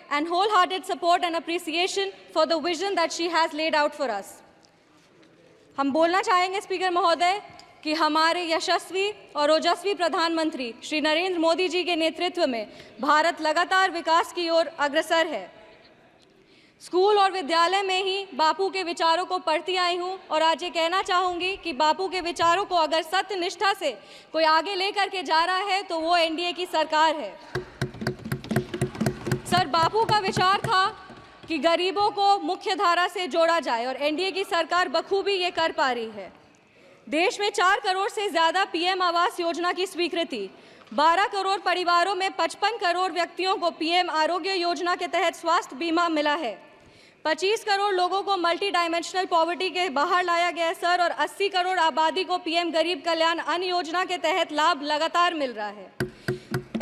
and wholehearted support and appreciation for the vision that she has laid out for us. हम बोलना चाहेंगे speaker महोदय कि हमारे यशस्वी और ओजस्वी प्रधानमंत्री श्री नरेंद्र मोदी जी के नेतृत्व में भारत लगातार विकास की ओर अग्रसर है। स्कूल और विद्यालय में ही बापू के विचारों को पढ़ती आई हूँ और आज ये कहना चाहूँगी कि बापू के विचारों को अगर सत्य निष्ठा से कोई आगे लेकर के जा रहा है तो वो एनडीए की सरकार है। सर, बापू का विचार था कि गरीबों को मुख्य धारा से जोड़ा जाए और एनडीए की सरकार बखूबी ये कर पा रही है। देश में 4 करोड़ से ज़्यादा पीएम आवास योजना की स्वीकृति, 12 करोड़ परिवारों में 55 करोड़ व्यक्तियों को पीएम आरोग्य योजना के तहत स्वास्थ्य बीमा मिला है। 25 करोड़ लोगों को मल्टी डायमेंशनल पॉवर्टी के बाहर लाया गया है सर, और 80 करोड़ आबादी को पीएम गरीब कल्याण अन्न योजना के तहत लाभ लगातार मिल रहा है।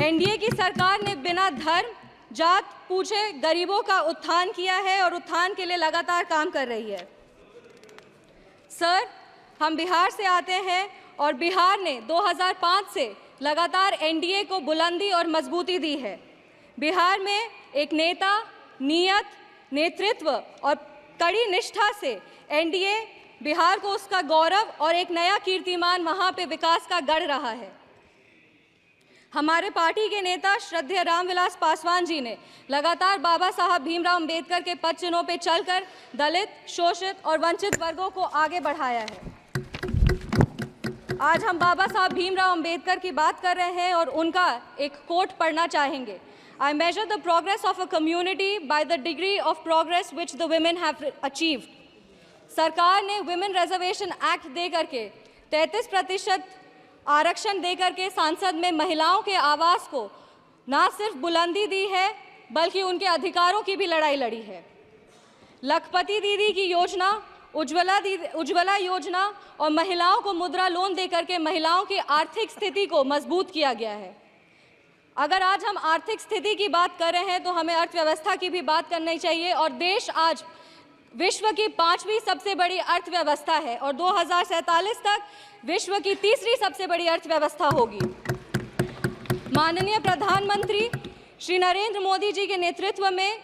एनडीए की सरकार ने बिना धर्म जात पूछे गरीबों का उत्थान किया है और उत्थान के लिए लगातार काम कर रही है। सर, हम बिहार से आते हैं और बिहार ने 2005 से लगातार एनडीए को बुलंदी और मजबूती दी है। बिहार में एक नेता, नियत, नेतृत्व और कड़ी निष्ठा से एनडीए बिहार को उसका गौरव और एक नया कीर्तिमान वहां पे विकास का गढ़ रहा है। हमारे पार्टी के नेता श्रद्धेय रामविलास पासवान जी ने लगातार बाबा साहब भीमराव अंबेडकर के पद चिन्हों पर चलकर दलित, शोषित और वंचित वर्गों को आगे बढ़ाया है। आज हम बाबा साहब भीमराव अंबेडकर की बात कर रहे हैं और उनका एक कोट पढ़ना चाहेंगे। I measure the progress of a community by the degree of progress which the women have achieved. सरकार ने Women Reservation Act दे करके 33% आरक्षण दे करके संसद में महिलाओं के आवास को ना सिर्फ बुलंदी दी है बल्कि उनके अधिकारों की भी लड़ाई लड़ी है। लखपति दीदी की योजना, उज्ज्वला योजना और महिलाओं को मुद्रा लोन दे करके महिलाओं की आर्थिक स्थिति को मजबूत किया गया है। अगर आज हम आर्थिक स्थिति की बात कर रहे हैं तो हमें अर्थव्यवस्था की भी बात करनी चाहिए और देश आज विश्व की 5वीं सबसे बड़ी अर्थव्यवस्था है और 2047 तक विश्व की 3री सबसे बड़ी अर्थव्यवस्था होगी। माननीय प्रधानमंत्री श्री नरेंद्र मोदी जी के नेतृत्व में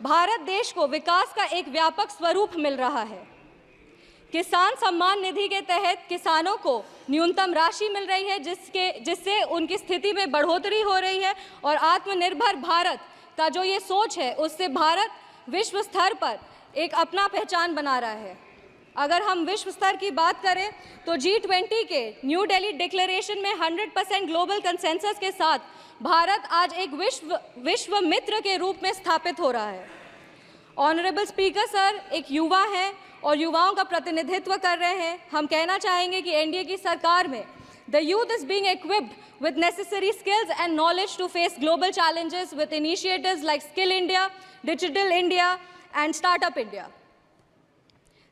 भारत देश को विकास का एक व्यापक स्वरूप मिल रहा है। किसान सम्मान निधि के तहत किसानों को न्यूनतम राशि मिल रही है जिससे उनकी स्थिति में बढ़ोतरी हो रही है और आत्मनिर्भर भारत का जो ये सोच है उससे भारत विश्व स्तर पर एक अपना पहचान बना रहा है। अगर हम विश्व स्तर की बात करें तो G20 के न्यू दिल्ली डिक्लेरेशन में 100% ग्लोबल कंसेंसस के साथ भारत आज एक विश्व मित्र के रूप में स्थापित हो रहा है। ऑनरेबल स्पीकर सर एक युवा हैं और युवाओं का प्रतिनिधित्व कर रहे हैं। हम कहना चाहेंगे कि एनडीए की सरकार में the youth is being equipped with necessary skills and knowledge to face global challenges with initiatives like Skill India, Digital India and Startup India.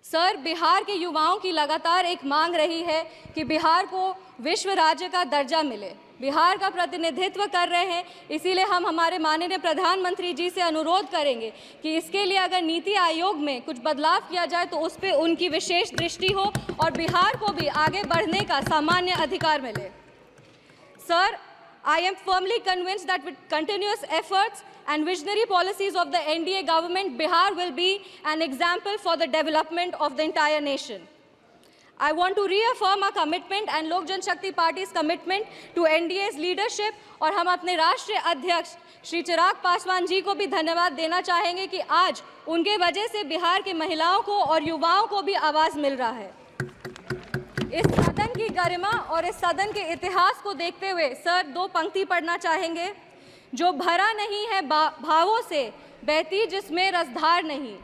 Sir, Bihar के युवाओं की लगातार एक मांग रही है कि बिहार को विश्व राज्य का दर्जा मिले। बिहार का प्रतिनिधित्व कर रहे हैं, इसीलिए हम हमारे माननीय प्रधानमंत्री जी से अनुरोध करेंगे कि इसके लिए अगर नीति आयोग में कुछ बदलाव किया जाए तो उस पर उनकी विशेष दृष्टि हो और बिहार को भी आगे बढ़ने का सामान्य अधिकार मिले। Sir, I am firmly convinced that with continuous efforts and visionary policies of the NDA government, Bihar will be an example for the development of the entire nation. I want to reaffirm our commitment and Lok Janshakti Party's commitment to NDA's leadership और हम अपने राष्ट्रीय अध्यक्ष श्री चिराग पासवान जी को भी धन्यवाद देना चाहेंगे कि आज उनके वजह से बिहार के महिलाओं को और युवाओं को भी आवाज़ मिल रहा है। इस सदन की गरिमा और इस सदन के इतिहास को देखते हुए सर 2 पंक्ति पढ़ना चाहेंगे। जो भरा नहीं है भावों से बहती जिसमें रसधार नहीं,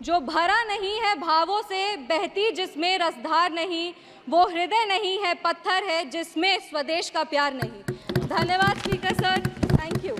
जो भरा नहीं है भावों से बहती जिसमें रसधार नहीं, वो हृदय नहीं है पत्थर है जिसमें स्वदेश का प्यार नहीं। धन्यवाद स्पीकर सर, थैंक यू।